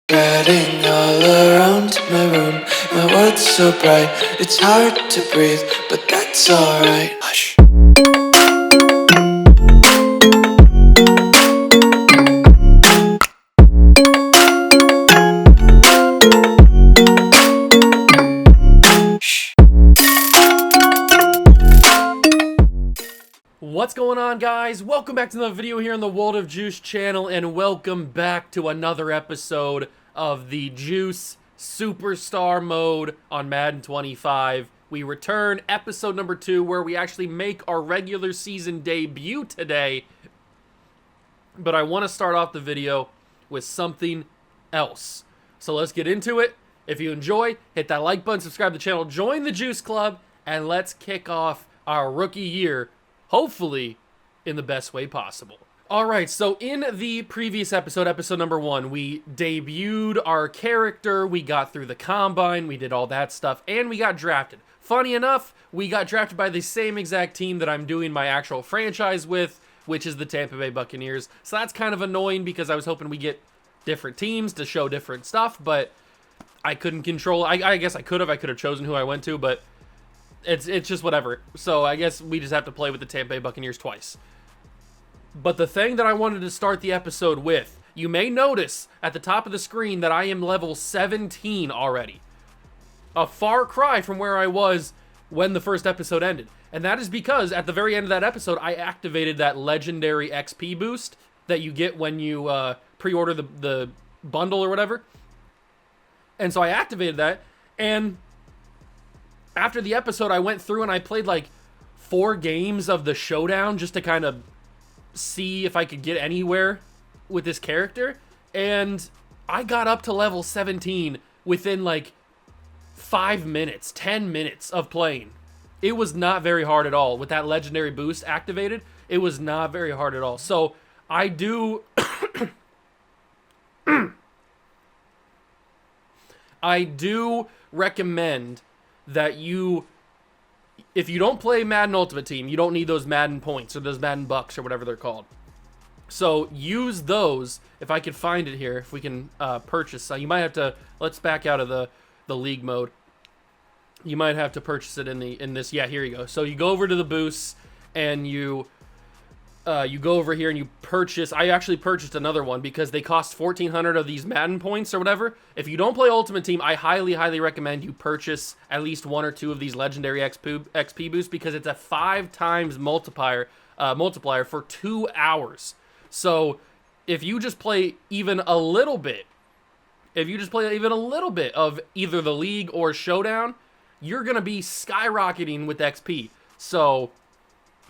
Getting all around my room, my world's so bright, it's hard to breathe, but that's alright. Hush. What's going on, guys? Welcome back to another video here on the World of Juice channel, and welcome back to another episode of the Juice Superstar mode on Madden 25. We return episode number 2, where we actually make our regular season debut today. But I want to start off the video with something else. So let's get into it. If you enjoy, hit that like button, subscribe to the channel, join the Juice Club, and let's kick off our rookie year, hopefully in the best way possible. Alright, so in the previous episode, episode number 1, we debuted our character, we got through the combine, we did all that stuff, and we got drafted. Funny enough, we got drafted by the same exact team that I'm doing my actual franchise with, which is the Tampa Bay Buccaneers. So that's kind of annoying because I was hoping we get different teams to show different stuff, but I couldn't control. I guess I could have chosen who I went to, but it's just whatever. So I guess we just have to play with the Tampa Bay Buccaneers twice. But the thing that I wanted to start the episode with, you may notice at the top of the screen that I am level 17 already. A far cry from where I was when the first episode ended. And that is because at the very end of that episode, I activated that legendary XP boost that you get when you pre-order the bundle or whatever. And so I activated that, and after the episode, I went through and I played like 4 games of the showdown just to kind of see if I could get anywhere with this character. And I got up to level 17 within like 5 minutes, 10 minutes of playing. It was not very hard at all. With that legendary boost activated, it was not very hard at all. So I do... I do recommend that if you don't play Madden Ultimate Team, you don't need those Madden points or those Madden bucks or whatever they're called. So use those. If I could find it here, if we can purchase. So you might have to, let's back out of the league mode. You might have to purchase it in this. Yeah, here you go. So you go over to the boosts and you go over here and you purchase. I actually purchased another one because they cost 1,400 of these Madden points or whatever. If you don't play Ultimate Team, I highly, highly recommend you purchase at least 1 or 2 of these legendary XP boosts because it's a 5 times multiplier for 2 hours. So if you just play even a little bit, of either the League or Showdown, you're going to be skyrocketing with XP. So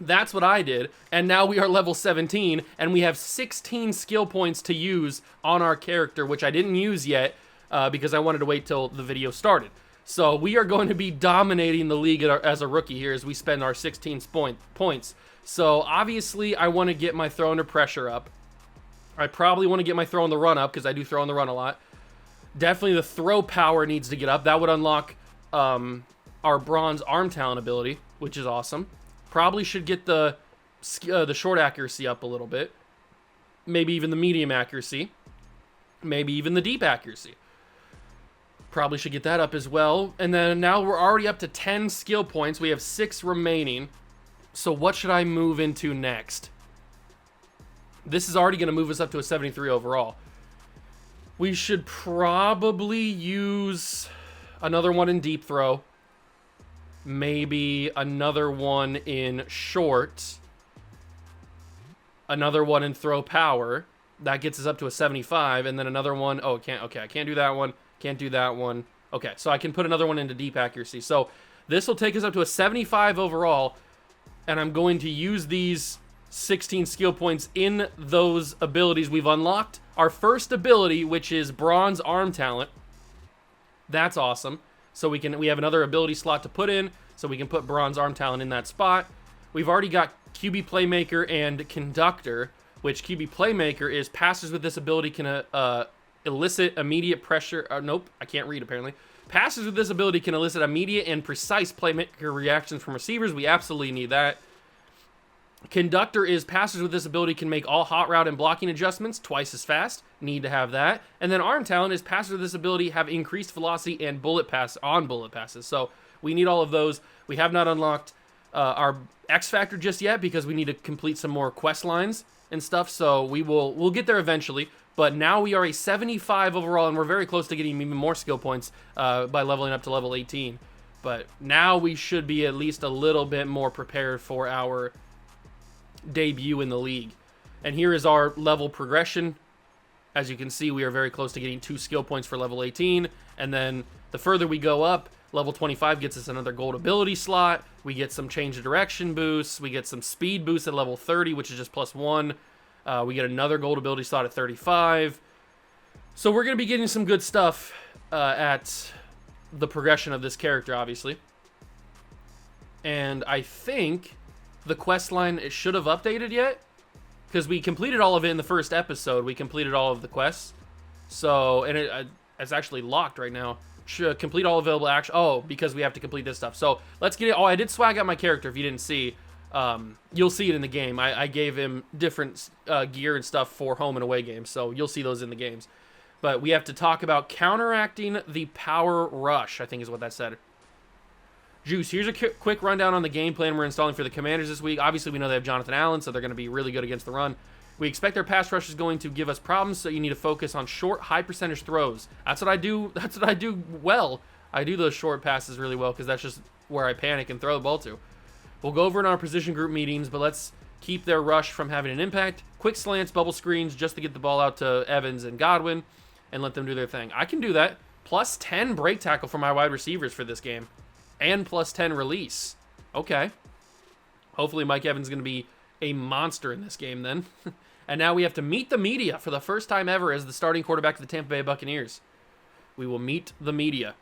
that's what I did, and now we are level 17, and we have 16 skill points to use on our character, which I didn't use yet because I wanted to wait till the video started. So we are going to be dominating the league as a rookie here as we spend our 16 points. So obviously I want to get my throw under pressure up. I probably want to get my throw on the run up because I do throw on the run a lot. Definitely the throw power needs to get up. That would unlock our bronze arm talent ability, which is awesome. Probably should get the short accuracy up a little bit. Maybe even the medium accuracy. Maybe even the deep accuracy. Probably should get that up as well. And then now we're already up to 10 skill points. We have 6 remaining. So what should I move into next? This is already going to move us up to a 73 overall. We should probably use another one in deep throw. Maybe another one in short. Another one in throw power. That gets us up to a 75. And then another one. Oh, I can't do that one. Can't do that one. Okay, so I can put another one into deep accuracy. So this will take us up to a 75 overall. And I'm going to use these 16 skill points in those abilities we've unlocked. Our first ability, which is bronze arm talent. That's awesome. So we have another ability slot to put in, so we can put bronze arm talent in that spot. We've already got QB Playmaker and Conductor, which QB Playmaker is passes with this ability can elicit immediate pressure. Nope, I can't read apparently. Passes with this ability can elicit immediate and precise playmaker reactions from receivers. We absolutely need that. Conductor is passers with this ability can make all hot route and blocking adjustments twice as fast. Need to have that. And then Arm Talent is passers with this ability have increased velocity and bullet passes. So we need all of those. We have not unlocked our X Factor just yet because we need to complete some more quest lines and stuff. So we'll get there eventually. But now we are a 75 overall, and we're very close to getting even more skill points by leveling up to level 18. But now we should be at least a little bit more prepared for our debut in the league. And here is our level progression. As you can see, we are very close to getting 2 skill points for level 18. And then the further we go up, level 25 gets us another gold ability slot. We get some change of direction boosts. We get some speed boosts at level 30, which is just +1. We get another gold ability slot at 35. So we're going to be getting some good stuff at the progression of this character, obviously. And I think the quest line should have updated yet, because we completed all of it in the first episode. We completed all of the quests. So, and it's actually locked right now. Should complete all available action. Oh, because we have to complete this stuff. So let's get it. Oh, I did swag out my character. If you didn't see, you'll see it in the game. I gave him different gear and stuff for home and away games, so you'll see those in the games. But we have to talk about counteracting the power rush, I think is what that said. Juice, here's a quick rundown on the game plan we're installing for the Commanders this week. Obviously, we know they have Jonathan Allen, so they're going to be really good against the run. We expect their pass rush is going to give us problems, so you need to focus on short, high-percentage throws. That's what I do. That's what I do well. I do those short passes really well because that's just where I panic and throw the ball to. We'll go over in our position group meetings, but let's keep their rush from having an impact. Quick slants, bubble screens, just to get the ball out to Evans and Godwin and let them do their thing. I can do that. +10 break tackle for my wide receivers for this game. And +10 release. Okay. Hopefully Mike Evans is going to be a monster in this game then. And now we have to meet the media for the first time ever as the starting quarterback of the Tampa Bay Buccaneers. We will meet the media.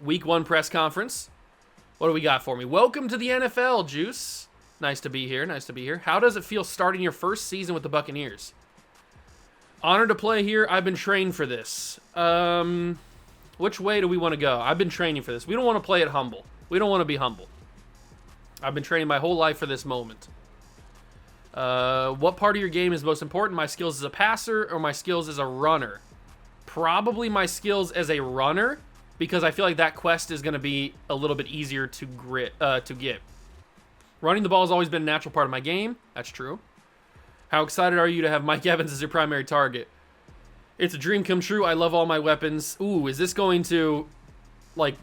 Week 1 press conference. What do we got for me? Welcome to the NFL, Juice. Nice to be here. Nice to be here. How does it feel starting your first season with the Buccaneers? Honored to play here. I've been trained for this. Which way do we want to go? I've been training for this. We don't want to play it humble. We don't want to be humble. I've been training my whole life for this moment. What part of your game is most important? My skills as a passer or my skills as a runner? Probably my skills as a runner, because I feel like that quest is going to be a little bit easier to get. Running the ball has always been a natural part of my game. That's true. How excited are you to have Mike Evans as your primary target? It's a dream come true. I love all my weapons. Ooh, is this going to, like,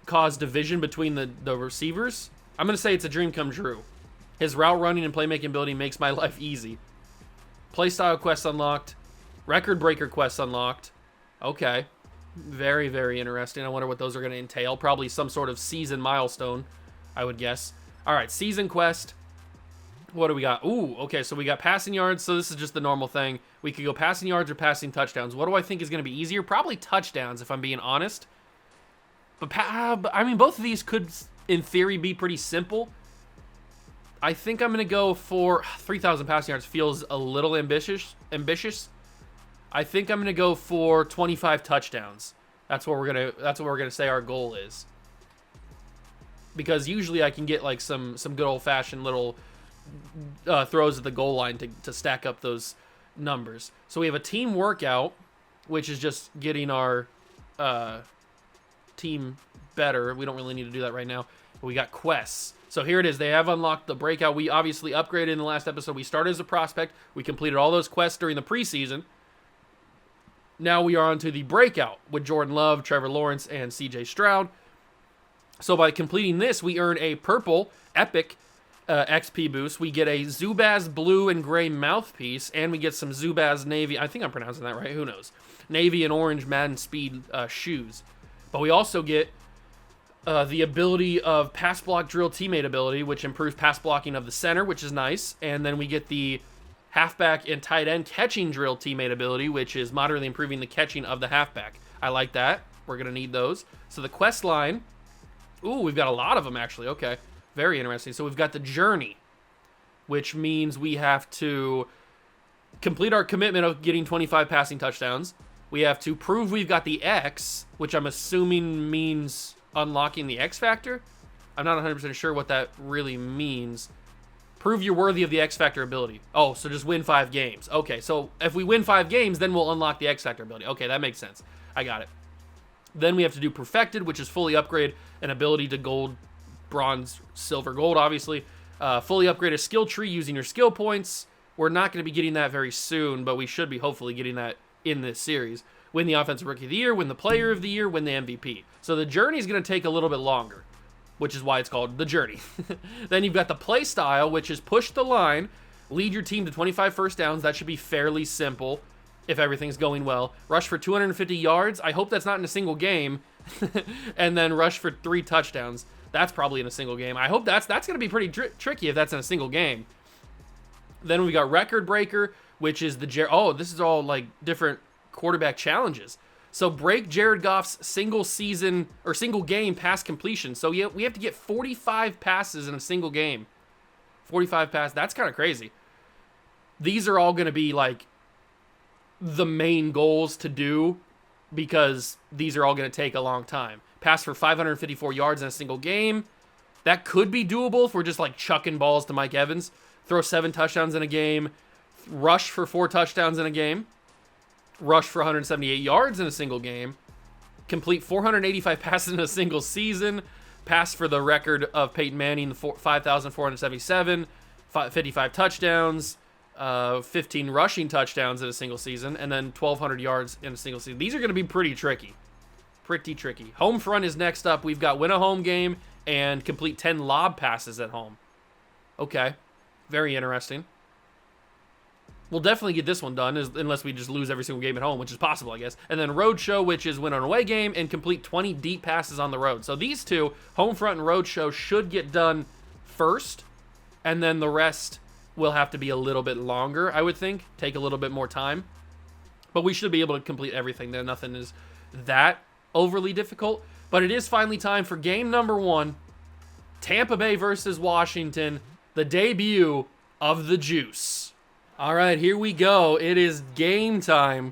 cause division between the receivers? I'm going to say it's a dream come true. His route running and playmaking ability makes my life easy. Playstyle quest unlocked. Record breaker quest unlocked. Okay. Very, very interesting. I wonder what those are going to entail. Probably some sort of season milestone, I would guess. All right, season quest. What do we got? Ooh, okay, so we got passing yards, so this is just the normal thing. We could go passing yards or passing touchdowns. What do I think is going to be easier? Probably touchdowns, if I'm being honest. But, I mean, both of these could, in theory, be pretty simple. I think I'm going to go for 3,000 passing yards. Feels a little ambitious. I think I'm going to go for 25 touchdowns. That's what we're going to say our goal is. Because usually I can get like some good old-fashioned little throws at the goal line to stack up those numbers. So we have a team workout, which is just getting our team better. We don't really need to do that right now. But we got quests. So here it is. They have unlocked the breakout. We obviously upgraded in the last episode. We started as a prospect. We completed all those quests during the preseason. Now we are on to the breakout with Jordan Love, Trevor Lawrence, and CJ Stroud. So by completing this, we earn a purple epic XP boost. We get a Zubaz blue and gray mouthpiece, and we get some Zubaz navy. I think I'm pronouncing that right. Who knows? Navy and orange Madden speed shoes. But we also get the ability of pass block drill teammate ability, which improves pass blocking of the center, which is nice. And then we get the halfback and tight end catching drill teammate ability, which is moderately improving the catching of the halfback. I like that. We're going to need those. So the quest line. Ooh, we've got a lot of them, actually. Okay. Very interesting. So we've got the journey, which means we have to complete our commitment of getting 25 passing touchdowns. We have to prove we've got the X, which I'm assuming means unlocking the X factor. I'm not 100% sure what that really means. Prove you're worthy of the X Factor ability. Oh, so just win 5 games. Okay, so if we win 5 games, then we'll unlock the X Factor ability. Okay, that makes sense. I got it. Then we have to do Perfected, which is fully upgrade an ability to gold, bronze, silver, gold, obviously. Fully upgrade a skill tree using your skill points. We're not going to be getting that very soon, but we should be hopefully getting that in this series. Win the Offensive Rookie of the Year, win the Player of the Year, win the MVP. So the journey is going to take a little bit longer, which is why it's called the journey. Then you've got the play style, which is push the line, lead your team to 25 first downs. That should be fairly simple if everything's going well. Rush for 250 yards. I hope that's not in a single game. And then rush for 3 touchdowns. That's probably in a single game. I hope that's going to be pretty tricky if that's in a single game. Then we got record breaker, which is the this is all like different quarterback challenges. So break Jared Goff's single season or single game pass completion. So yeah, we have to get 45 passes in a single game. 45 passes. That's kind of crazy. These are all going to be like the main goals to do because these are all going to take a long time. Pass for 554 yards in a single game. That could be doable if we're just like chucking balls to Mike Evans. Throw 7 touchdowns in a game. Rush for 4 touchdowns in a game. Rush for 178 yards in a single game. Complete 485 passes in a single season. Pass for the record of Peyton Manning, 5,477. 55 touchdowns. 15 rushing touchdowns in a single season. And then 1,200 yards in a single season. These are going to be pretty tricky. Pretty tricky. Home front is next up. We've got win a home game and complete 10 lob passes at home. Okay. Very interesting. We'll definitely get this one done unless we just lose every single game at home, which is possible, I guess. And then road show, which is win an away game and complete 20 deep passes on the road. So these two, home front and road show, should get done first. And then the rest will have to be a little bit longer, I would think. Take a little bit more time. But we should be able to complete everything there. Nothing is that overly difficult. But it is finally time for game number 1. Tampa Bay versus Washington. The debut of the Juice. All right, here we go. It is game time.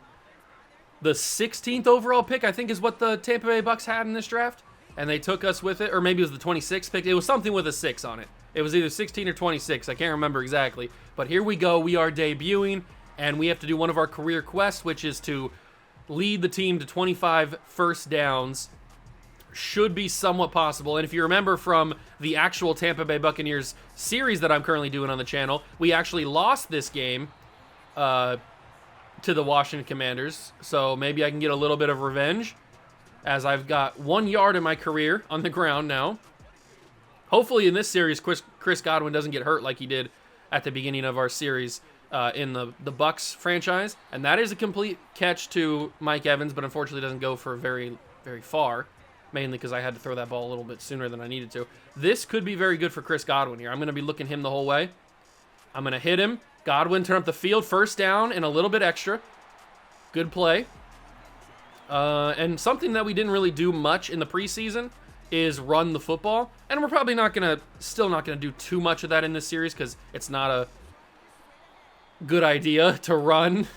The 16th overall pick, I think, is what the Tampa Bay Bucks had in this draft. And they took us with it. Or maybe it was the 26th pick. It was something with a 6 on it. It was either 16 or 26. I can't remember exactly. But here we go. We are debuting. And we have to do one of our career quests, which is to lead the team to 25 first downs. Should be somewhat possible. And if you remember from the actual Tampa Bay Buccaneers series that I'm currently doing on the channel, we actually lost this game to the Washington Commanders. So maybe I can get a little bit of revenge, as I've got 1 yard in my career on the ground now. Hopefully in this series, Chris Godwin doesn't get hurt like he did at the beginning of our series in the Bucks franchise. And that is a complete catch to Mike Evans, but unfortunately doesn't go for very, very far. Mainly because I had to throw that ball a little bit sooner than I needed to. This could be very good for Chris Godwin here. I'm going to be looking him the whole way. I'm going to hit him. Godwin, turn up the field. First down and a little bit extra. Good play. And something that we didn't really do much in the preseason is run the football. And we're probably still not going to do too much of that in this series because it's not a good idea to run,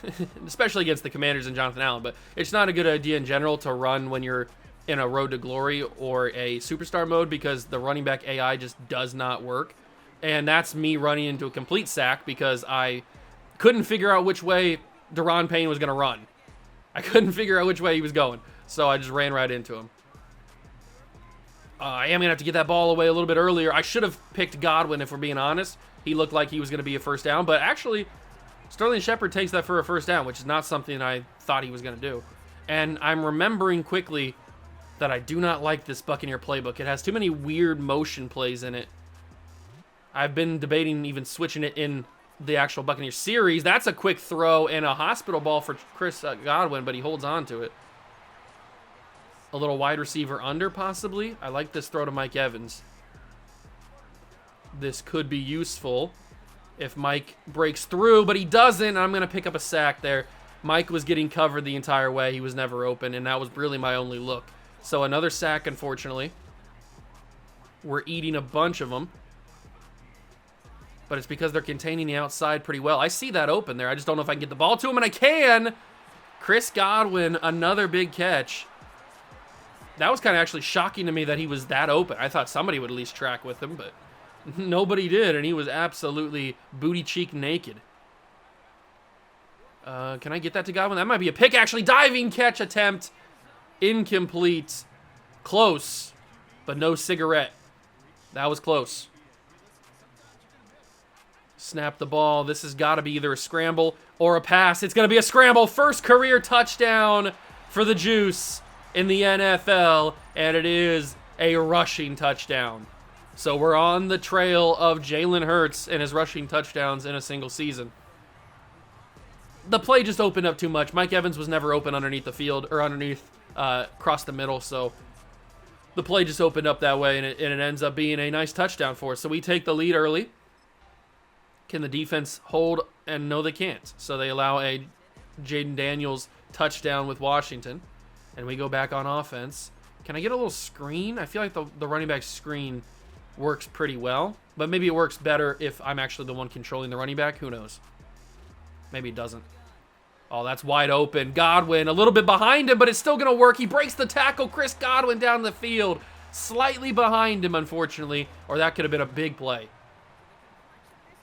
especially against the Commanders and Jonathan Allen. But it's not a good idea in general to run when you're in a road to glory or a superstar mode because the running back AI just does not work. And that's me running into a complete sack because I couldn't figure out which way Daron Payne was going to run. I couldn't figure out which way he was going. So I just ran right into him. I am going to have to get that ball away a little bit earlier. I should have picked Godwin if we're being honest. He looked like he was going to be a first down. But actually, Sterling Shepard takes that for a first down, which is not something I thought he was going to do. And I'm remembering quickly that I do not like this Buccaneer playbook. It has too many weird motion plays in it. I've been debating even switching it in the actual Buccaneer series. That's a quick throw and a hospital ball for Chris Godwin, but he holds on to it. A little wide receiver under, possibly. I like this throw to Mike Evans. This could be useful if Mike breaks through, but he doesn't. I'm going to pick up a sack there. Mike was getting covered the entire way. He was never open, and that was really my only look. So another sack, unfortunately. We're eating a bunch of them. But it's because they're containing the outside pretty well. I see that open there. I just don't know if I can get the ball to him, and I can! Chris Godwin, another big catch. That was kind of actually shocking to me that he was that open. I thought somebody would at least track with him, but Nobody did, and he was absolutely booty cheek naked. Can I get that to Godwin? That might be a pick, actually. Diving catch attempt. Incomplete. Close, but no cigarette. That was close. Snap the ball. This has got to be either a scramble or a pass. It's going to be a scramble. First career touchdown for the Juice in the NFL, and it is a rushing touchdown. So we're on the trail of Jalen Hurts and his rushing touchdowns in a single season. The play just opened up too much. Mike Evans was never open underneath the field, or underneath, across the middle, so the play just opened up that way, and it ends up being a nice touchdown for us. So we take the lead early. Can the defense hold? And no, they can't. So they allow a Jaden Daniels touchdown with Washington, and we go back on offense. Can I get a little screen? I feel like the running back screen works pretty well, but maybe it works better if I'm actually the one controlling the running back. Who knows? Maybe it doesn't. Oh, that's wide open. Godwin a little bit behind him, but it's still going to work. He breaks the tackle. Chris Godwin down the field. Slightly behind him, unfortunately, or that could have been a big play.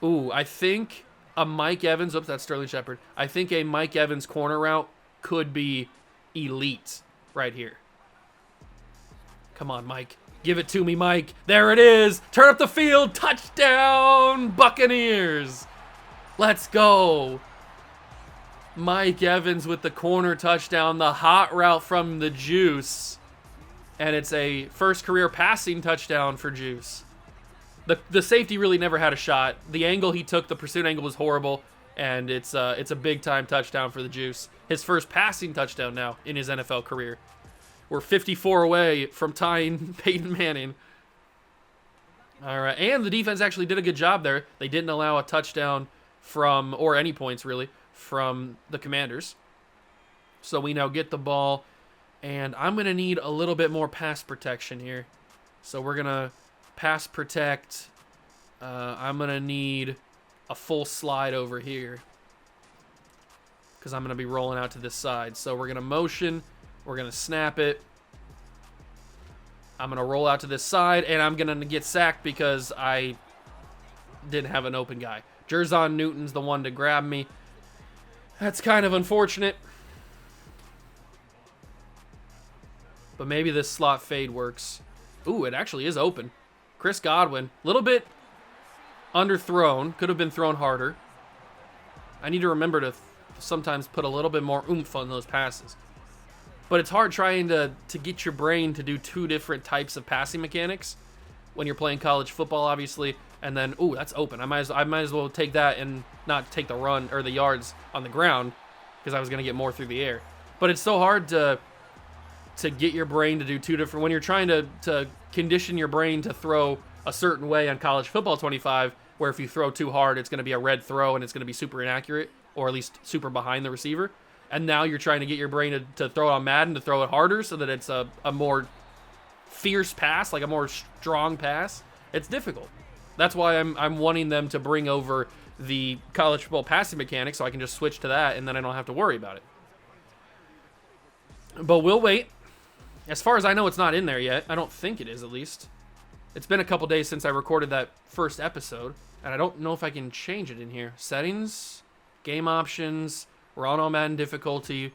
Ooh, I think a Mike Evans, oops, that's Sterling Shepard. I think a Mike Evans corner route could be elite right here. Come on, Mike. Give it to me, Mike. There it is. Turn up the field. Touchdown, Buccaneers. Let's go. Mike Evans with the corner touchdown, the hot route from the Juice. And it's a first career passing touchdown for Juice. The safety really never had a shot. The angle he took, the pursuit angle, was horrible, and it's a big-time touchdown for the Juice. His first passing touchdown now in his NFL career. We're 54 away from tying Peyton Manning. All right, and the defense actually did a good job there. They didn't allow a touchdown from, or any points really, from the Commanders. So we now get the ball, and I'm going to need a little bit more pass protection here. So we're going to pass protect. I'm going to need a full slide over here because I'm going to be rolling out to this side. So we're going to motion. We're going to snap it. I'm going to roll out to this side, and I'm going to get sacked because I didn't have an open guy. Jerzon Newton's the one to grab me. That's kind of unfortunate. But maybe this slot fade works. Ooh, it actually is open. Chris Godwin, a little bit underthrown. Could have been thrown harder. I need to remember to sometimes put a little bit more oomph on those passes. But it's hard trying to get your brain to do two different types of passing mechanics when you're playing college football, obviously. And then, ooh, that's open. I might as well take that and not take the run or the yards on the ground because I was going to get more through the air. But it's so hard to get your brain to do two different, when you're trying to condition your brain to throw a certain way on college football 25, where if you throw too hard, it's going to be a red throw and it's going to be super inaccurate, or at least super behind the receiver. And now you're trying to get your brain to throw it on Madden, to throw it harder so that it's a more fierce pass, like a more strong pass. It's difficult. That's why I'm wanting them to bring over the college football passing mechanics so I can just switch to that and then I don't have to worry about it. But we'll wait. As far as I know, it's not in there yet. I don't think it is, at least. It's been a couple days since I recorded that first episode, and I don't know if I can change it in here. Settings, game options, we're on all Madden difficulty.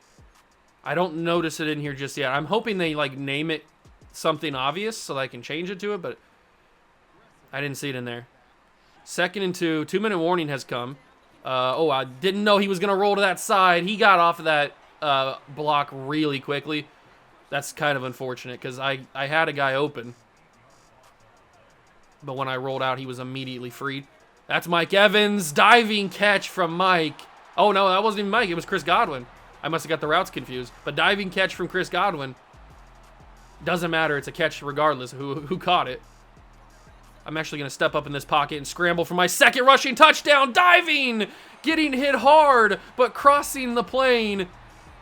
I don't notice it in here just yet. I'm hoping they name it something obvious so that I can change it to it, but I didn't see it in there. 2nd and 2. 2-minute warning has come. I didn't know he was going to roll to that side. He got off of that block really quickly. That's kind of unfortunate because I had a guy open. But when I rolled out, he was immediately freed. That's Mike Evans. Diving catch from Mike. Oh, no, that wasn't even Mike. It was Chris Godwin. I must have got the routes confused. But diving catch from Chris Godwin. Doesn't matter. It's a catch regardless of who caught it. I'm actually going to step up in this pocket and scramble for my second rushing touchdown. Diving! Getting hit hard, but crossing the plane.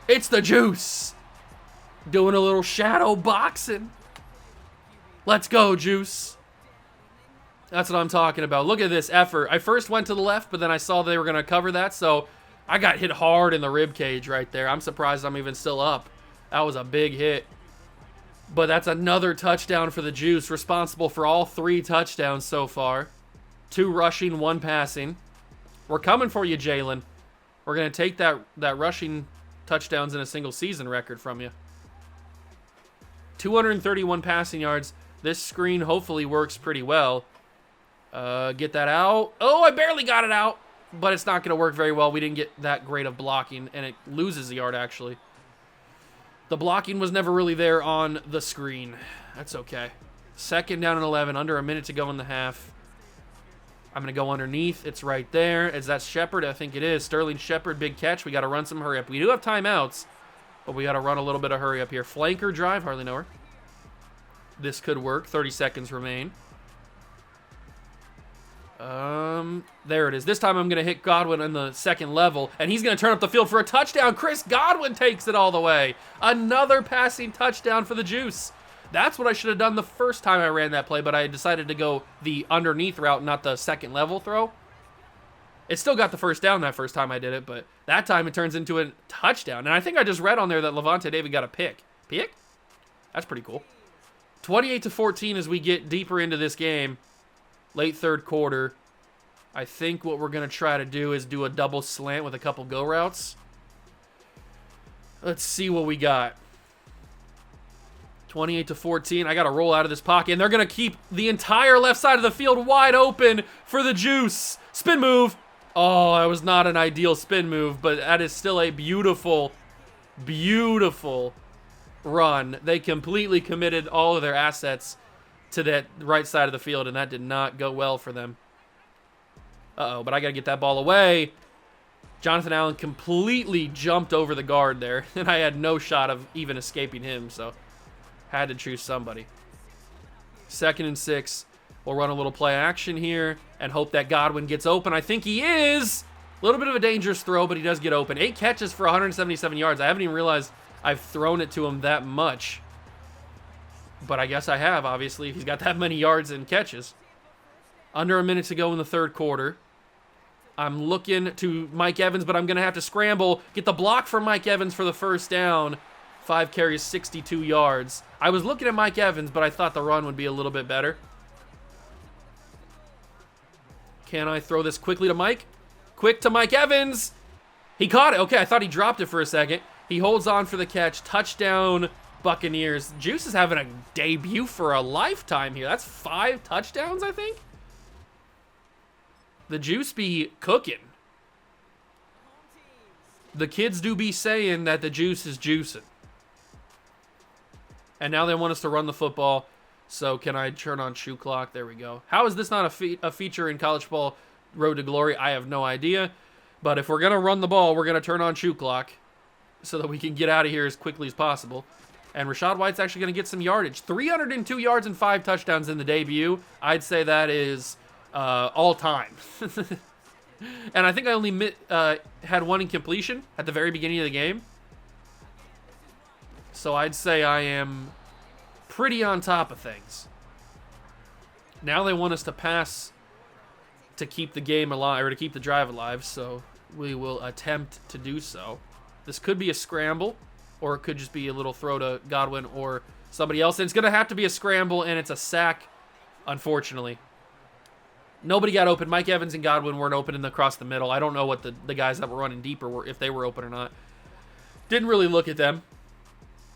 It's the Juice. Doing a little shadow boxing. Let's go, Juice. That's what I'm talking about. Look at this effort. I first went to the left, but then I saw they were going to cover that, so I got hit hard in the rib cage right there. I'm surprised I'm even still up. That was a big hit. But that's another touchdown for the Juice, responsible for all 3 touchdowns so far. 2 rushing, 1 passing. We're coming for you, Jalen. We're going to take that rushing touchdowns in a single season record from you. 231 passing yards. This screen hopefully works pretty well. Get that out. Oh, I barely got it out, but it's not going to work very well. We didn't get that great of blocking, and it loses a yard, actually. The blocking was never really there on the screen. That's okay. 2nd down and 11, under a minute to go in the half. I'm going to go underneath. It's right there. Is that Shepard? I think it is. Sterling Shepard, big catch. We got to run some hurry up. We do have timeouts, but we got to run a little bit of hurry up here. Flanker drive, hardly know her. This could work. 30 seconds remain. There it is. This time I'm going to hit Godwin in the 2nd level, and he's going to turn up the field for a touchdown. Chris Godwin takes it all the way. Another passing touchdown for the Juice. That's what I should have done the first time I ran that play, but I decided to go the underneath route, not the 2nd level throw. It still got the first down that first time I did it, but that time it turns into a touchdown. And I think I just read on there that Levante David got a pick. Pick? That's pretty cool. 28-14 as we get deeper into this game. Late 3rd quarter. I think what we're going to try to do is do a double slant with a couple go routes. Let's see what we got. 28-14. I got to roll out of this pocket, and they're going to keep the entire left side of the field wide open for the Juice. Spin move. Oh, that was not an ideal spin move, but that is still a beautiful, beautiful run. They completely committed all of their assets to that right side of the field, and that did not go well for them. Uh-oh, but I got to get that ball away. Jonathan Allen completely jumped over the guard there, and I had no shot of even escaping him, so had to choose somebody. 2nd and 6. We'll run a little play action here and hope that Godwin gets open. I think he is. A little bit of a dangerous throw, but he does get open. 8 catches for 177 yards. I haven't even realized I've thrown it to him that much. But I guess I have, obviously, if he's got that many yards and catches. Under a minute to go in the 3rd quarter. I'm looking to Mike Evans, but I'm going to have to scramble. Get the block from Mike Evans for the first down. 5 carries, 62 yards. I was looking at Mike Evans, but I thought the run would be a little bit better. Can I throw this quickly to Mike? Quick to Mike Evans. He caught it. Okay, I thought he dropped it for a second. He holds on for the catch. Touchdown, Buccaneers. Juice is having a debut for a lifetime here. That's 5 touchdowns, I think. The Juice be cooking. The kids do be saying that the Juice is juicing. And now they want us to run the football. So can I turn on shoe clock? There we go. How is this not a feature in college football Road to Glory? I have no idea. But if we're going to run the ball, we're going to turn on shoe clock so that we can get out of here as quickly as possible. And Rachaad White's actually going to get some yardage. 302 yards and 5 touchdowns in the debut. I'd say that is all time. And I think I only had 1 incompletion at the very beginning of the game. So I'd say I am pretty on top of things. Now they want us to pass to keep the game alive, or to keep the drive alive, so we will attempt to do so. This could be a scramble, or it could just be a little throw to Godwin or somebody else. And it's going to have to be a scramble, and it's a sack, unfortunately. Nobody got open. Mike Evans and Godwin weren't open across the middle. I don't know what the guys that were running deeper were, if they were open or not. Didn't really look at them.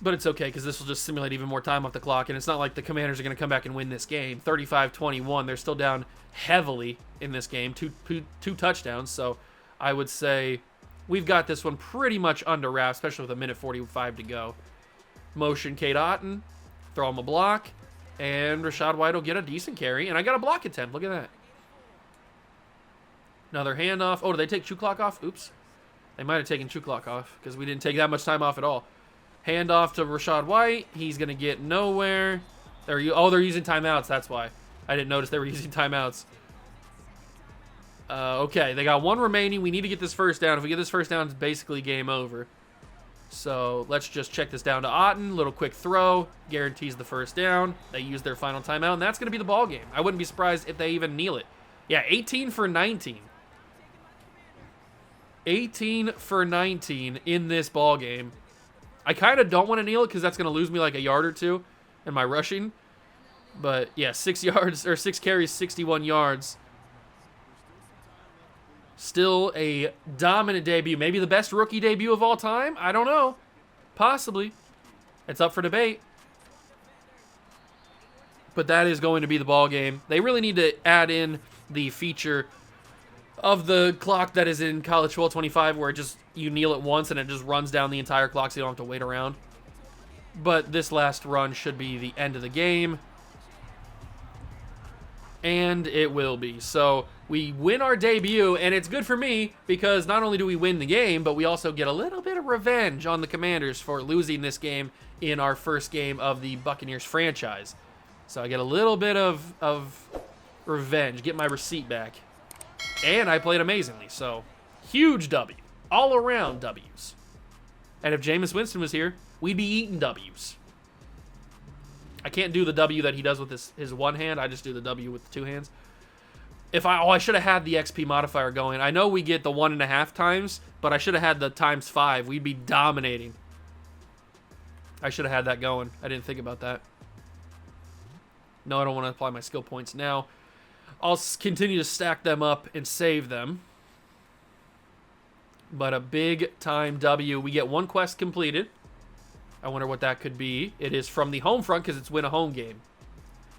But it's okay, because this will just simulate even more time off the clock, and it's not like the Commanders are going to come back and win this game. 35-21. They're still down heavily in this game. Two touchdowns, so I would say we've got this one pretty much under wraps, especially with a minute 45 to go. Motion Kate Otten, throw him a block, and Rachaad White will get a decent carry, and I got a block attempt. Look at that. Another handoff. Oh, did they take shoe clock off? Oops. They might have taken shoe clock off, because we didn't take that much time off at all. Handoff to Rachaad White. He's going to get nowhere. They're using timeouts. That's why. I didn't notice they were using timeouts. Okay, they got 1 remaining. We need to get this first down. If we get this first down, it's basically game over. So let's just check this down to Otten. Little quick throw. Guarantees the first down. They use their final timeout, and that's going to be the ball game. I wouldn't be surprised if they even kneel it. Yeah, 18 for 19. 18 for 19 in this ball game. I kind of don't want to kneel it because that's going to lose me like a yard or 2 in my rushing. But yeah, 6 carries, 61 yards. Still a dominant debut. Maybe the best rookie debut of all time? I don't know. Possibly. It's up for debate. But that is going to be the ball game. They really need to add in the feature of the clock that is in College Football 25 where it just you kneel it once and it just runs down the entire clock so you don't have to wait around. But this last run should be the end of the game. And it will be. So we win our debut, and it's good for me because not only do we win the game, but we also get a little bit of revenge on the Commanders for losing this game in our first game of the Buccaneers franchise. So I get a little bit of revenge, get my receipt back. And I played amazingly, so huge W. All around W's. And if Jameis Winston was here, we'd be eating W's. I can't do the W that he does with his one hand. I just do the W with the two hands. I should have had the XP modifier going. I know we get the 1.5 times, but I should have had the ×5. We'd be dominating. I should have had that going. I didn't think about that. No, I don't want to apply my skill points now. I'll continue to stack them up and save them. But a big time W. We get 1 quest completed. I wonder what that could be. It is from the home front because it's win a home game.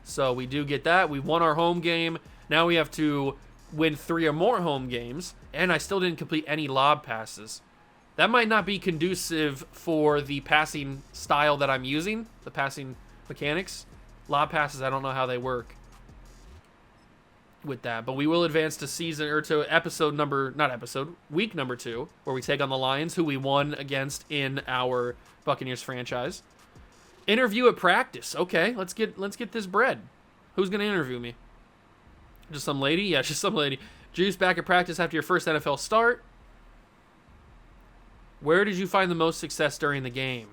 So we do get that. We won our home game. Now we have to win 3 or more home games. And I still didn't complete any lob passes. That might not be conducive for the passing style that I'm using. The passing mechanics. Lob passes, I don't know how they work with that. But we will advance to week number 2, where we take on the Lions, who we won against in our Buccaneers franchise. Interview at practice. Okay, let's get this bread. Who's gonna interview me? Just some lady? Yeah, just some lady. Juice, back at practice after your first NFL start. Where did you find the most success during the game?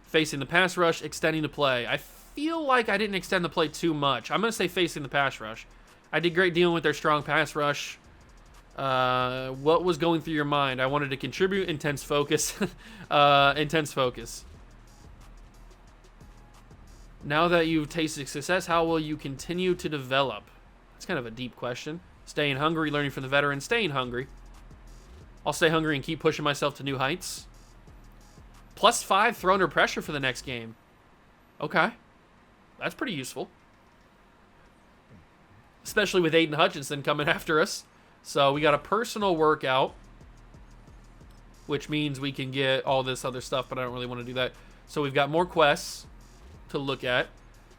Facing the pass rush, extending the play. I feel like I didn't extend the play too much. I'm gonna say facing the pass rush. I did great dealing with their strong pass rush. What was going through your mind? I wanted to contribute. Intense focus. Intense focus. Now that you've tasted success, how will you continue to develop? That's kind of a deep question. Staying hungry, learning from the veterans. Staying hungry. I'll stay hungry and keep pushing myself to new heights. +5 throw under pressure for the next game. Okay. That's pretty useful. Especially with Aiden Hutchinson coming after us. So we got a personal workout, which means we can get all this other stuff, but I don't really want to do that. So we've got more quests to look at.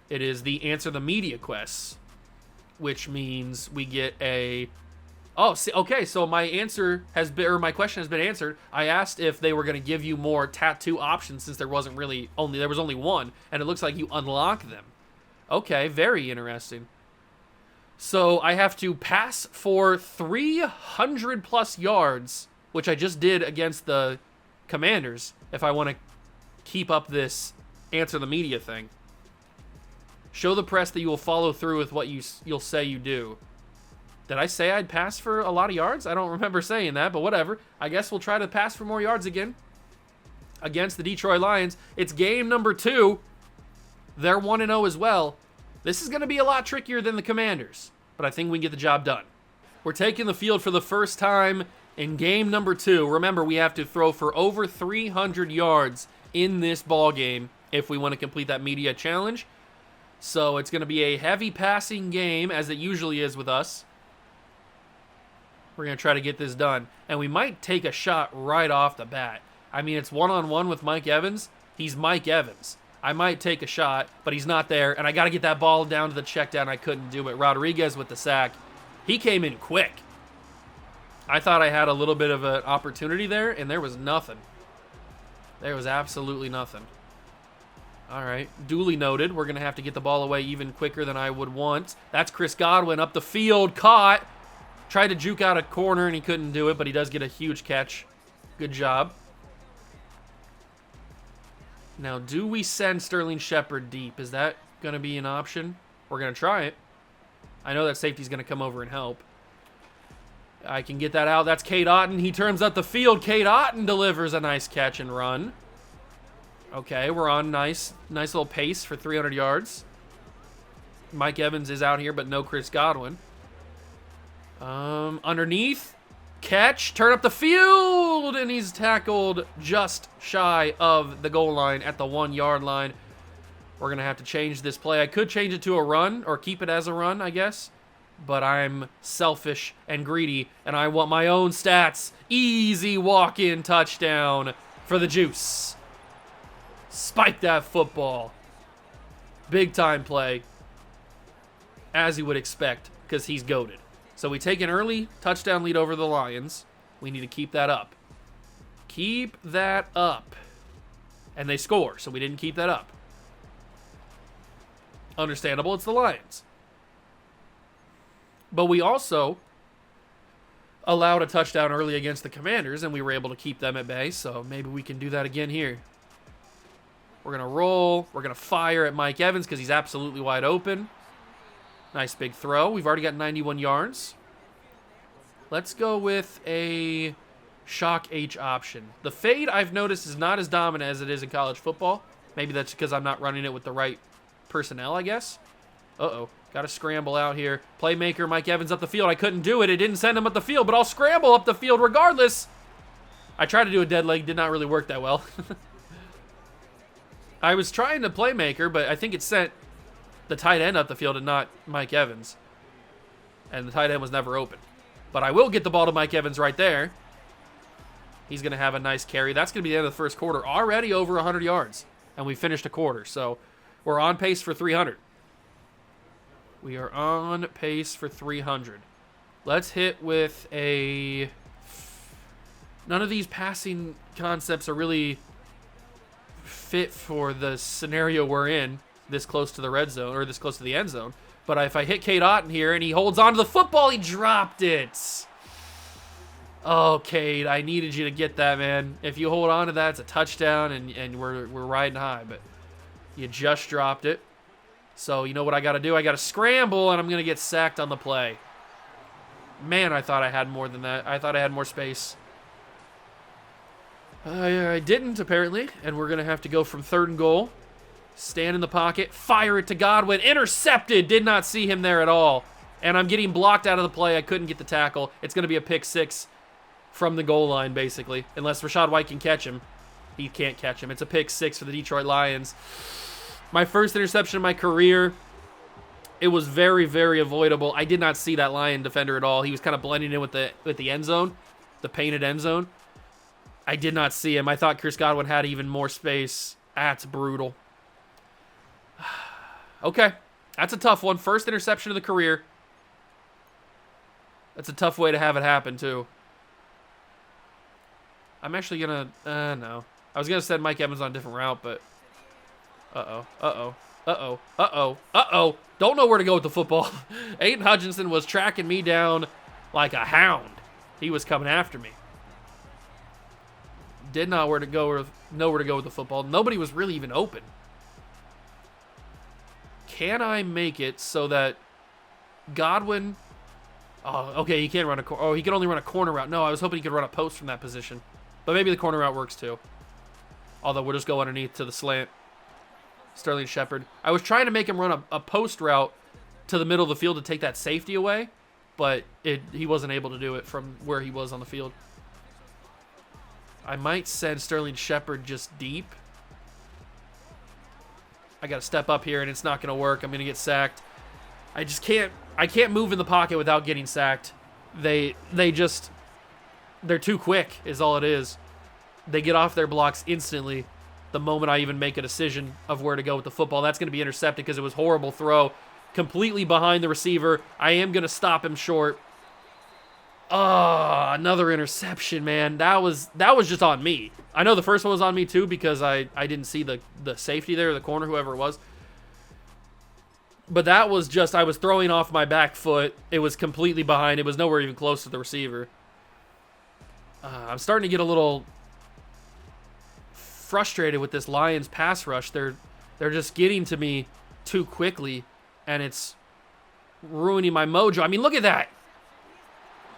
It is the Answer the Media quests, which means we get a... Oh, see, okay, so my question has been answered. I asked if they were going to give you more tattoo options since there was only one, and it looks like you unlock them. Okay, very interesting. So I have to pass for 300 plus yards, which I just did against the Commanders, if I want to keep up this Answer the Media thing. Show the press that you will follow through with what you'll say you do. Did I say I'd pass for a lot of yards? I don't remember saying that, but whatever. I guess we'll try to pass for more yards again against the Detroit Lions. It's game number 2. They're 1-0 as well. This is going to be a lot trickier than the Commanders, but I think we can get the job done. We're taking the field for the first time in game number 2. Remember, we have to throw for over 300 yards in this ball game if we want to complete that media challenge. So it's going to be a heavy passing game, as it usually is with us. We're going to try to get this done. And we might take a shot right off the bat. I mean, it's one-on-one with Mike Evans. He's Mike Evans. I might take a shot, but he's not there. And I got to get that ball down to the check down. I couldn't do it. Rodriguez with the sack. He came in quick. I thought I had a little bit of an opportunity there, and there was nothing. There was absolutely nothing. All right, duly noted. We're going to have to get the ball away even quicker than I would want. That's Chris Godwin up the field, caught. Tried to juke out a corner, and he couldn't do it, but he does get a huge catch. Good job. Now, do we send Sterling Shepard deep? Is that going to be an option? We're going to try it. I know that safety's going to come over and help. I can get that out. That's Cade Otton. He turns up the field. Cade Otton delivers a nice catch and run. Okay, we're on nice little pace for 300 yards. Mike Evans is out here, but no Chris Godwin. Underneath. catch, turn up the field, and he's tackled just shy of the goal line at the 1 yard line. We're going to have to change this play. I could change it to a run or keep it as a run, I guess. But I'm selfish and greedy, and I want my own stats. Easy walk-in touchdown for the Juice. Spike that football. Big time play, as you would expect, because he's goated. So we take an early touchdown lead over the Lions. We need to keep that up. Keep that up. And they score, so we didn't keep that up. Understandable, it's the Lions. But we also allowed a touchdown early against the Commanders, and we were able to keep them at bay, so maybe we can do that again here. We're going to roll. We're going to fire at Mike Evans because he's absolutely wide open. Nice big throw. We've already got 91 yards. Let's go with a shock H option. The fade, I've noticed, is not as dominant as it is in college football. Maybe that's because I'm not running it with the right personnel, I guess. Uh-oh. Got to scramble out here. Playmaker, Mike Evans up the field. I couldn't do it. It didn't send him up the field, but I'll scramble up the field regardless. I tried to do a dead leg. Did not really work that well. I was trying to playmaker, but I think it sent the tight end up the field and not Mike Evans. And the tight end was never open. But I will get the ball to Mike Evans right there. He's going to have a nice carry. That's going to be the end of the first quarter. Already over 100 yards. And we finished a quarter. So we're on pace for 300. We are on pace for 300. Let's hit with a... None of these passing concepts are really fit for the scenario we're in, this close to the red zone, or this close to the end zone. But if I hit Cade Otton here and he holds on to the football, he dropped it. Oh, Cade, I needed you to get that, man. If you hold on to that, it's a touchdown, and we're riding high. But you just dropped it. So you know what I got to do? I got to scramble, and I'm going to get sacked on the play. Man, I thought I had more than that. I thought I had more space. I didn't, apparently, and we're going to have to go from 3rd and goal. Stand in the pocket, fire it to Godwin. Intercepted! Did not see him there at all. And I'm getting blocked out of the play. I couldn't get the tackle. It's going to be a pick 6 from the goal line, basically. Unless Rachaad White can catch him. He can't catch him. It's a pick 6 for the Detroit Lions. My first interception of my career. It was very, very avoidable. I did not see that Lion defender at all. He was kind of blending in with the end zone, the painted end zone. I did not see him. I thought Chris Godwin had even more space. That's brutal. Okay, that's a tough one. First interception of the career. That's a tough way to have it happen, too. I'm actually going to... no. I was going to send Mike Evans on a different route, but... Uh-oh. Uh-oh. Uh-oh. Uh-oh. Uh-oh. Don't know where to go with the football. Aiden Hutchinson was tracking me down like a hound. He was coming after me. Did not know where to go with the football. Nobody was really even open. Can I make it so that Godwin... Oh, okay, he can't run a... Oh, he can only run a corner route. No, I was hoping he could run a post from that position. But maybe the corner route works too. Although we'll just go underneath to the slant. Sterling Shepard. I was trying to make him run a post route to the middle of the field to take that safety away. But he wasn't able to do it from where he was on the field. I might send Sterling Shepard just deep. I got to step up here, and it's not going to work. I'm going to get sacked. I just can't. I can't move in the pocket without getting sacked. They're too quick, is all it is. They get off their blocks instantly the moment I even make a decision of where to go with the football. That's going to be intercepted because it was a horrible throw. Completely behind the receiver. I am going to stop him short. Oh, another interception, man. That was just on me. I know the first one was on me too because I didn't see the safety there, the corner, whoever it was. But that was just, I was throwing off my back foot. It was completely behind. It was nowhere even close to the receiver. I'm starting to get a little frustrated with this Lions pass rush. They're just getting to me too quickly, and it's ruining my mojo. I mean, look at that.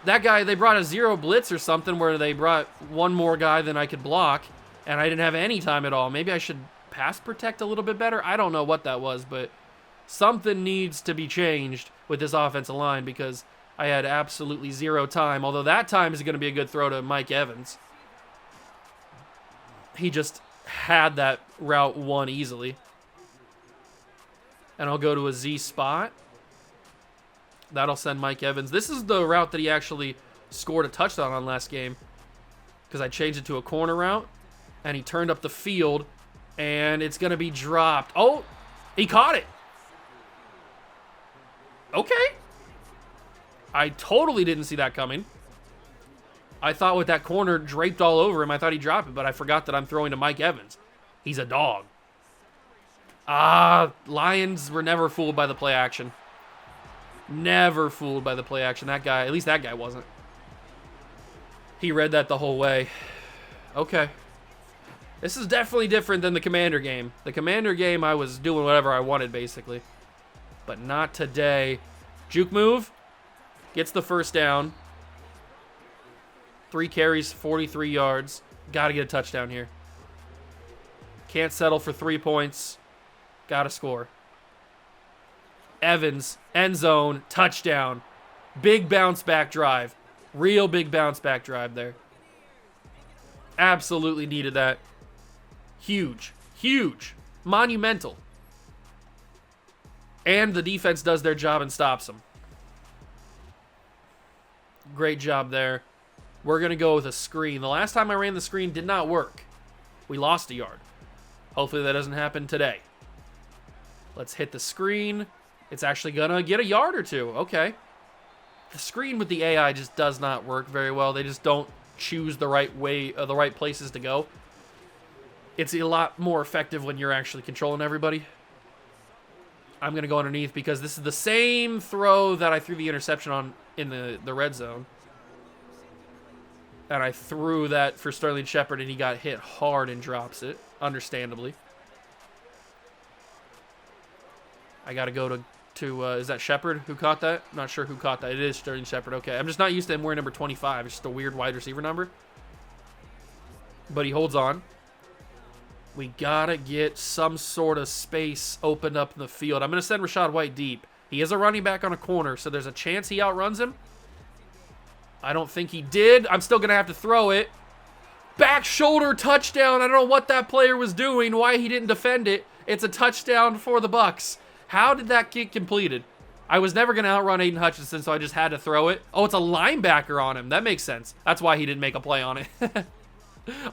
That guy, they brought a 0 blitz or something where they brought one more guy than I could block, and I didn't have any time at all. Maybe I should pass protect a little bit better. I don't know what that was, but something needs to be changed with this offensive line because I had absolutely zero time, although that time is going to be a good throw to Mike Evans. He just had that route won easily. And I'll go to a Z spot. That'll send Mike Evans. This is the route that he actually scored a touchdown on last game, because I changed it to a corner route, and he turned up the field, and it's going to be dropped. Oh, he caught it. Okay. I totally didn't see that coming. I thought with that corner draped all over him, I thought he'd drop it, but I forgot that I'm throwing to Mike Evans. He's a dog. Lions were never fooled by the play action. Never fooled by the play action. That guy, at least that guy wasn't. He read that the whole way. Okay. This is definitely different than the Commander game. The Commander game, I was doing whatever I wanted, basically. But not today. Juke move. Gets the first down. 3 carries, 43 yards. Got to get a touchdown here. Can't settle for 3 points. Got to score. Evans, end zone, touchdown. Big bounce back drive. Real big bounce back drive there. Absolutely needed that. Huge. Huge. Monumental. And the defense does their job and stops them. Great job there. We're going to go with a screen. The last time I ran the screen did not work. We lost a yard. Hopefully that doesn't happen today. Let's hit the screen. It's actually going to get a yard or two. Okay. The screen with the AI just does not work very well. They just don't choose the right way, the right places to go. It's a lot more effective when you're actually controlling everybody. I'm going to go underneath because this is the same throw that I threw the interception on in the red zone. And I threw that for Sterling Shepard, and he got hit hard and drops it, understandably. I got to go to is that Shepard who caught that? Not sure who caught that. It is Sterling Shepard. Okay, I'm just not used to him wearing number 25. It's just a weird wide receiver number. But he holds on. We got to get some sort of space opened up in the field. I'm going to send Rachaad White deep. He is a running back on a corner, so there's a chance he outruns him. I don't think he did. I'm still going to have to throw it. Back shoulder touchdown. I don't know what that player was doing, why he didn't defend it. It's a touchdown for the Bucs. How did that get completed? I was never going to outrun Aiden Hutchinson, so I just had to throw it. Oh, it's a linebacker on him. That makes sense. That's why he didn't make a play on it.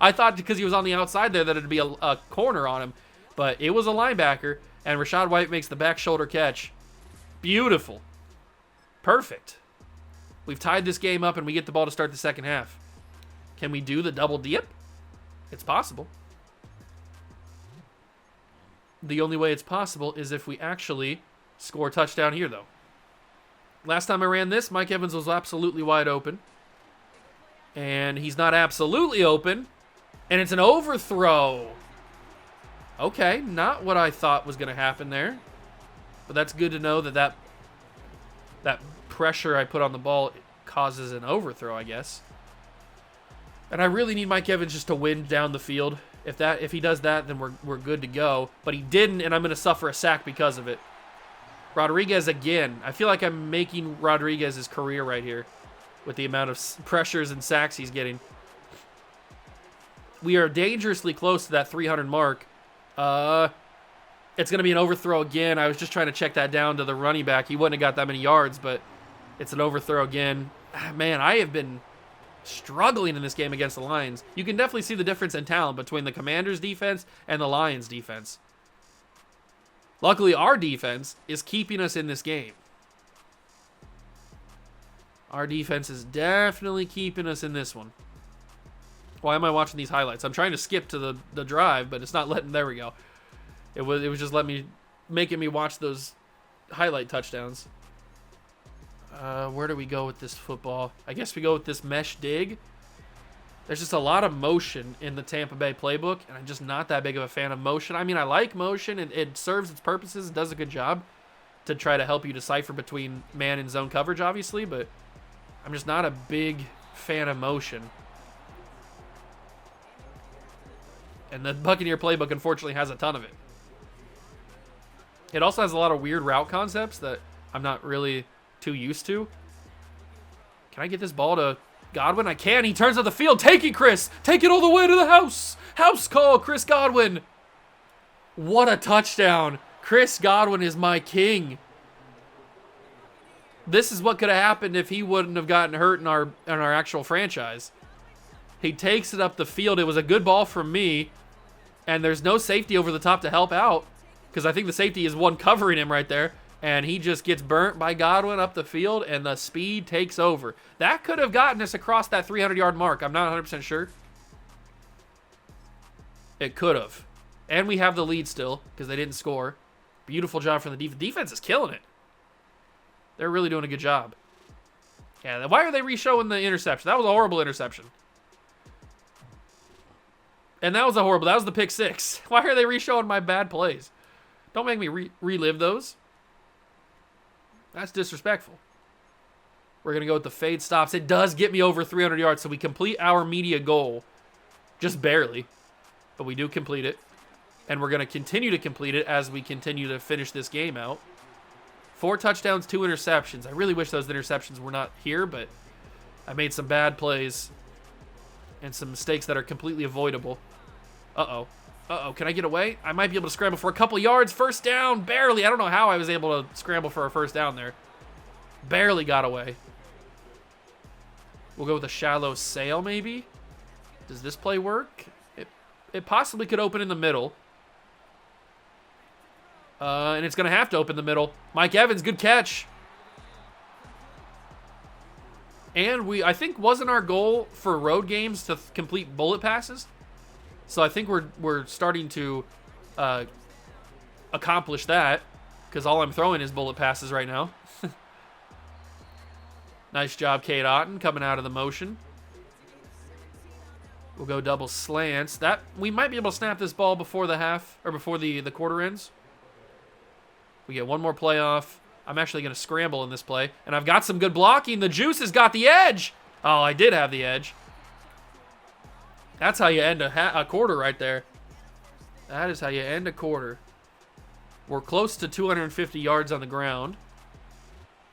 I thought because he was on the outside there that it'd be a corner on him. But it was a linebacker, and Rachaad White makes the back shoulder catch. Beautiful. Perfect. We've tied this game up, and we get the ball to start the second half. Can we do the double dip? It's possible. The only way it's possible is if we actually score a touchdown here, though. Last time I ran this, Mike Evans was absolutely wide open. And he's not absolutely open. And it's an overthrow. Okay, not what I thought was going to happen there. But that's good to know that pressure I put on the ball causes an overthrow, I guess. And I really need Mike Evans just to win down the field. If he does that, then we're good to go. But he didn't, and I'm going to suffer a sack because of it. Rodriguez again. I feel like I'm making Rodriguez's career right here with the amount of pressures and sacks he's getting. We are dangerously close to that 300 mark. It's going to be an overthrow again. I was just trying to check that down to the running back. He wouldn't have got that many yards, but it's an overthrow again. Man, I have been struggling in this game against the Lions. You can definitely see the difference in talent between the Commanders' defense and the Lions' defense. Luckily, our defense is keeping us in this game. Our defense is definitely keeping us in this one. Why am I watching these highlights? I'm trying to skip to the drive, but it's not letting. There we go. It was just making me watch those highlight touchdowns. Where do we go with this football? I guess we go with this mesh dig. There's just a lot of motion in the Tampa Bay playbook, and I'm just not that big of a fan of motion. I mean, I like motion, and it serves its purposes. It does a good job to try to help you decipher between man and zone coverage, obviously, but I'm just not a big fan of motion. And the Buccaneer playbook, unfortunately, has a ton of it. It also has a lot of weird route concepts that I'm not really too used to. Can I get this ball to Godwin? I can. He turns up the field. Take it, Chris. Take it all the way to the house. House call, Chris Godwin. What a touchdown. Chris Godwin is my king. This is what could have happened if he wouldn't have gotten hurt in our actual franchise. He takes it up the field. It was a good ball from me, and there's no safety over the top to help out because I think the safety is one covering him right there, and he just gets burnt by Godwin up the field, and the speed takes over. That could have gotten us across that 300-yard mark. I'm not 100% sure. It could have. And we have the lead still because they didn't score. Beautiful job from the defense. Defense is killing it. They're really doing a good job. Yeah, why are they re-showing the interception? That was a horrible interception. And that was that was the pick six. Why are they re-showing my bad plays? Don't make me relive those. That's disrespectful. We're going to go with the fade stops. It does get me over 300 yards, so we complete our media goal. Just barely. But we do complete it. And we're going to continue to complete it as we continue to finish this game out. 4 touchdowns, 2 interceptions. I really wish those interceptions were not here, but I made some bad plays and some mistakes that are completely avoidable. Uh-oh. Uh-oh, can I get away? I might be able to scramble for a couple yards. First down, barely. I don't know how I was able to scramble for a first down there. Barely got away. We'll go with a shallow sail, maybe. Does this play work? It possibly could open in the middle. And it's going to have to open the middle. Mike Evans, good catch. And I think wasn't our goal for road games to complete bullet passes? So I think we're starting to accomplish that because all I'm throwing is bullet passes right now. Nice job, Kate Otten, coming out of the motion. We'll go double slants. We might be able to snap this ball before the half or before the quarter ends. We get one more play off. I'm actually going to scramble in this play, and I've got some good blocking. The Juice has got the edge. Oh, I did have the edge. That's how you end a quarter right there. That is how you end a quarter. We're close to 250 yards on the ground.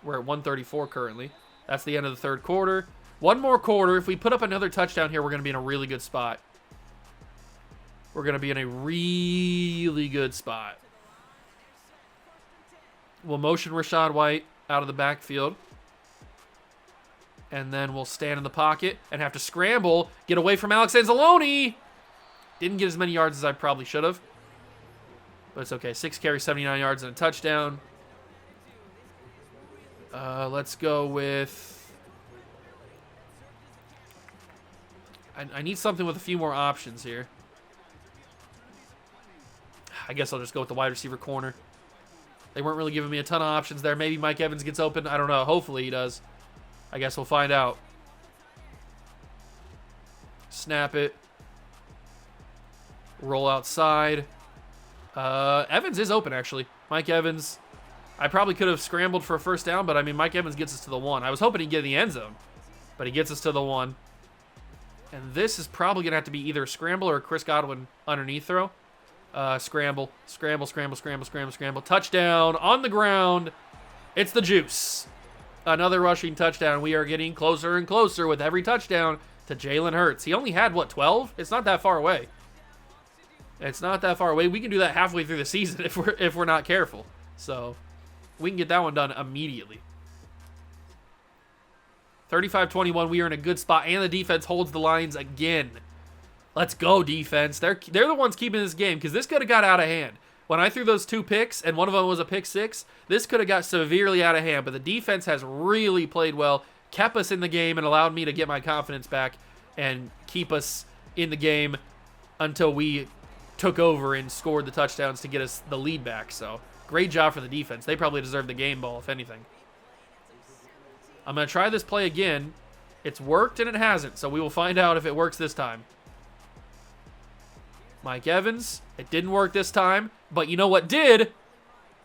We're at 134 currently. That's the end of the third quarter. One more quarter. If we put up another touchdown here, we're going to be in a really good spot. We're going to be in a really good spot. We'll motion Rachaad White out of the backfield. And then we'll stand in the pocket and have to scramble, get away from Alex Anzalone. Didn't get as many yards as I probably should have. But it's okay. 6 carries, 79 yards, and a touchdown. Let's go with... I need something with a few more options here. I guess I'll just go with the wide receiver corner. They weren't really giving me a ton of options there. Maybe Mike Evans gets open. I don't know. Hopefully he does. I guess we'll find out. Snap it. Roll outside. Evans is open, actually. Mike Evans. I probably could have scrambled for a first down, but I mean, Mike Evans gets us to the 1. I was hoping he'd get in the end zone, but he gets us to the 1. And this is probably going to have to be either a scramble or a Chris Godwin underneath throw. Scramble. Scramble, scramble, scramble, scramble, scramble. Touchdown on the ground. It's the Juice. Another rushing touchdown. We are getting closer and closer with every touchdown to Jalen Hurts. He only had, what, 12? It's not that far away. It's not that far away. We can do that halfway through the season if we're not careful. So we can get that one done immediately. 35-21. We are in a good spot, and the defense holds the lines again. Let's go, defense. They're the ones keeping this game because this could have got out of hand. When I threw those 2 picks, and one of them was a pick 6, this could have got severely out of hand. But the defense has really played well, kept us in the game, and allowed me to get my confidence back and keep us in the game until we took over and scored the touchdowns to get us the lead back. So great job for the defense. They probably deserve the game ball, if anything. I'm going to try this play again. It's worked and it hasn't, so we will find out if it works this time. Mike Evans. It didn't work this time, but you know what did?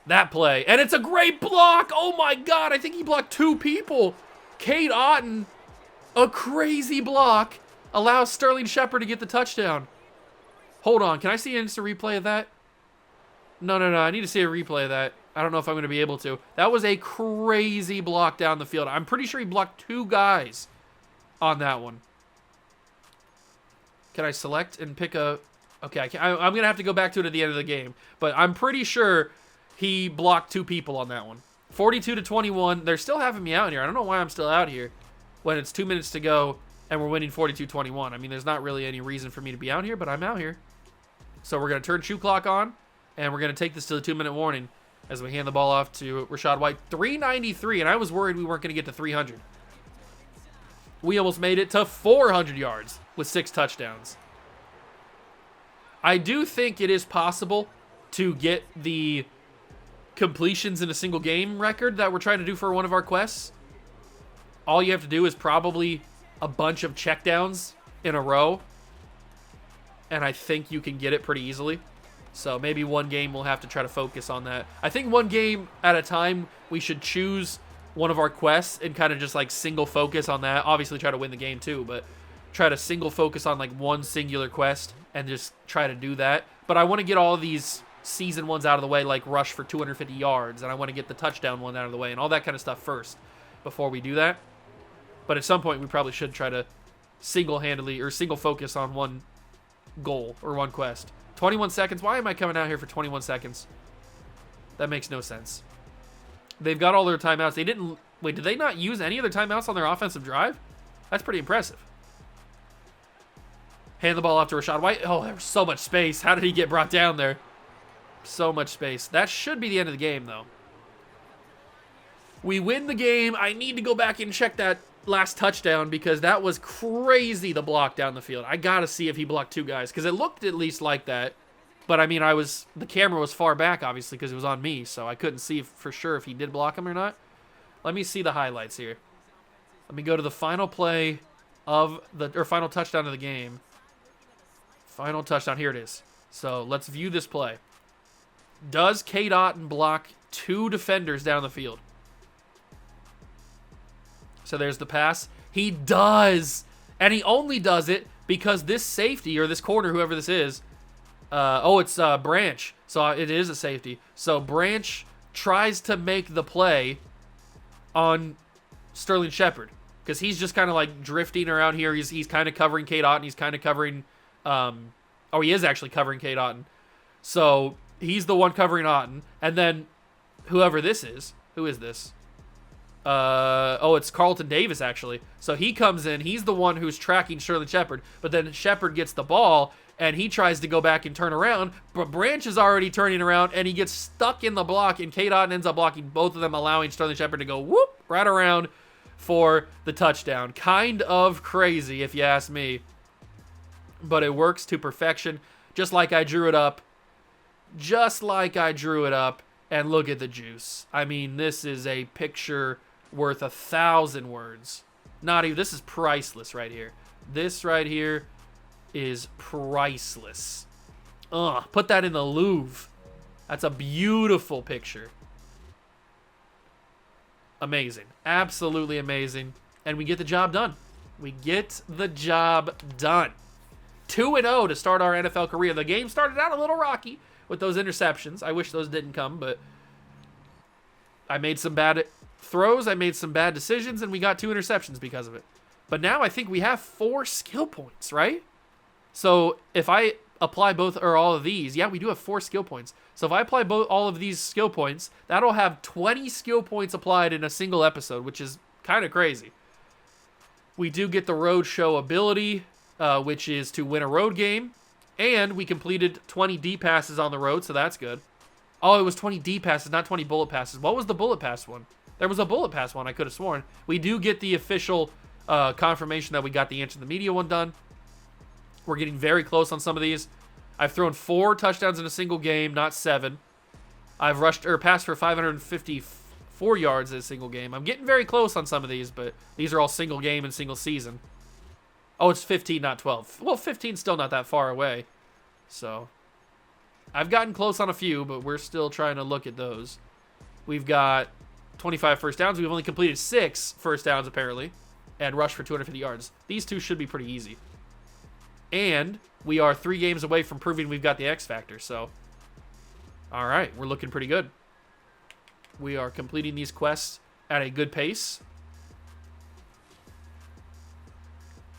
That play. And it's a great block. Oh my God, I think he blocked 2 people. Kate Otten, a crazy block, allows Sterling Shepard to get the touchdown. Hold on, can I see an instant replay of that? No, I need to see a replay of that. I don't know if I'm going to be able to. That was a crazy block down the field. I'm pretty sure he blocked 2 guys on that one. Can I select and pick a... Okay, I'm going to have to go back to it at the end of the game. But I'm pretty sure he blocked 2 people on that one. 42-21. They're still having me out here. I don't know why I'm still out here when it's 2 minutes to go and we're winning 42-21. I mean, there's not really any reason for me to be out here, but I'm out here. So we're going to turn shoe clock on, and we're going to take this to the 2-minute warning as we hand the ball off to Rachaad White. 393, and I was worried we weren't going to get to 300. We almost made it to 400 yards with 6 touchdowns. I do think it is possible to get the completions in a single game record that we're trying to do for one of our quests. All you have to do is probably a bunch of checkdowns in a row, and I think you can get it pretty easily. So maybe one game we'll have to try to focus on that. I think one game at a time we should choose one of our quests and kind of just like single focus on that. Obviously try to win the game too, but try to single focus on like one singular quest and just try to do that. But I want to get all of these season ones out of the way, like rush for 250 yards, and I want to get the touchdown one out of the way and all that kind of stuff first before we do that. But at some point we probably should try to single-handedly or single focus on one goal or one quest. 21 seconds. Why am I coming out here for 21 seconds? That makes no sense. They've got all their timeouts. They didn't... Wait, did they not use any of their timeouts on their offensive drive? That's pretty impressive. Hand the ball off to Rachaad White. Oh, there was so much space. How did he get brought down there? So much space. That should be the end of the game, though. We win the game. I need to go back and check that last touchdown because that was crazy, the block down the field. I got to see if he blocked 2 guys because it looked at least like that. But, I mean, the camera was far back, obviously, because it was on me, so I couldn't see for sure if he did block him or not. Let me see the highlights here. Let me go to the final play of or final touchdown of the game. Final touchdown. Here it is. So, let's view this play. Does Cade Otton block 2 defenders down the field? So, there's the pass. He does! And he only does it because this safety, or this corner, whoever this is, it's Branch. So it is a safety. So Branch tries to make the play on Sterling Shepard because he's just kind of like drifting around here. He's kind of covering Cade Otton. He's kind of covering... he is actually covering Cade Otton. So he's the one covering Otton. And then whoever this is... Who is this? It's Carlton Davis, actually. So he comes in. He's the one who's tracking Sterling Shepard. But then Shepard gets the ball... and he tries to go back and turn around, but Branch is already turning around, and he gets stuck in the block, and Cade Otton ends up blocking both of them, allowing Sterling Shepard to go whoop right around for the touchdown. Kind of crazy, if you ask me, but it works to perfection, just like I drew it up. Just like I drew it up, and look at the juice. I mean, this is a picture worth 1,000 words. Not even, this is priceless right here. This right here is priceless. Put that in the Louvre. That's a beautiful picture. Amazing. Absolutely amazing. And we get the job done. We get the job done. 2-0 to start our NFL career. The game started out a little rocky with those interceptions. I wish those didn't come, but I made some bad throws. I made some bad decisions, and we got 2 interceptions because of it. But now I think we have 4 skill points, right? So if I apply both or all of these, yeah, we do have 4 skill points. So if I apply all of these skill points, that'll have 20 skill points applied in a single episode, which is kind of crazy. We do get the road show ability, which is to win a road game. And we completed 20 D passes on the road, so that's good. Oh, it was 20 D passes, not 20 bullet passes. What was the bullet pass one? There was a bullet pass one, I could have sworn. We do get the official confirmation that we got the Answer the Media one done. We're getting very close on some of these. I've thrown 4 touchdowns in a single game, not 7. I've passed for 554 yards in a single game. I'm getting very close on some of these, but these are all single game and single season. Oh, it's 15, not 12. Well, 15's still not that far away. So, I've gotten close on a few, but we're still trying to look at those. We've got 25 first downs. We've only completed 6 first downs, apparently, and rushed for 250 yards. These 2 should be pretty easy. And we are 3 games away from proving we've got the X Factor, so all right, we're looking pretty good. We are completing these quests at a good pace.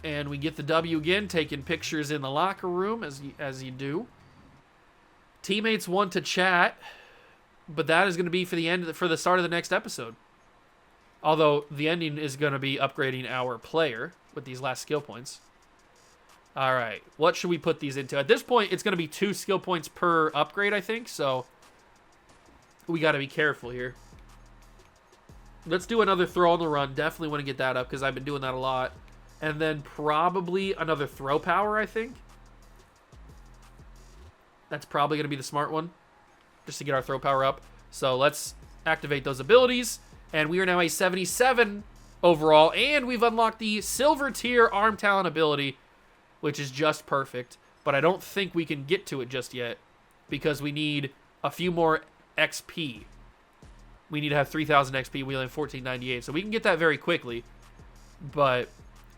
And we get the W again, taking pictures in the locker room, as you do. Teammates want to chat, but that is going to be for the start of the next episode. Although the ending is going to be upgrading our player with these last skill points. All right, what should we put these into? At this point, it's going to be 2 skill points per upgrade, I think. So we got to be careful here. Let's do another throw on the run. Definitely want to get that up because I've been doing that a lot. And then probably another throw power, I think. That's probably going to be the smart one, just to get our throw power up. So let's activate those abilities. And we are now a 77 overall. And we've unlocked the silver tier arm talent ability, which is just perfect. But I don't think we can get to it just yet because we need a few more XP. We need to have 3,000 XP. We only have 1498. So we can get that very quickly, but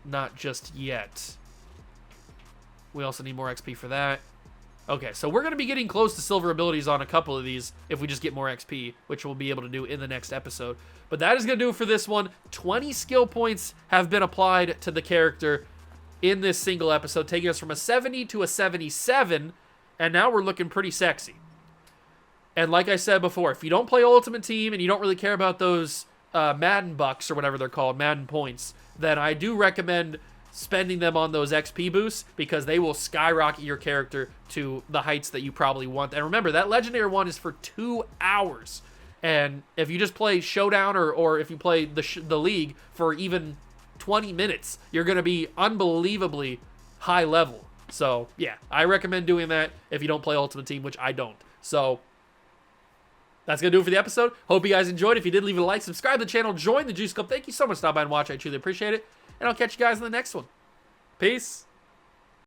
not just yet. We also need more XP for that. Okay, so we're going to be getting close to silver abilities on a couple of these if we just get more XP, which we'll be able to do in the next episode. But that is going to do it for this one. 20 skill points have been applied to the character in this single episode, taking us from a 70 to a 77, and now we're looking pretty sexy. And like I said before, if you don't play Ultimate Team and you don't really care about those Madden bucks or whatever they're called, Madden points, then I do recommend spending them on those XP boosts because they will skyrocket your character to the heights that you probably want. And remember, that Legendary one is for 2 hours. And if you just play Showdown or if you play the League for even 20 minutes, you're going to be unbelievably high level. So, yeah, I recommend doing that if you don't play Ultimate Team, which I don't. So that's going to do it for the episode. Hope you guys enjoyed. If you did, leave it a like, subscribe to the channel, join the Juice Club. Thank you so much for stopping by and watching. I truly appreciate it. And I'll catch you guys in the next one. Peace.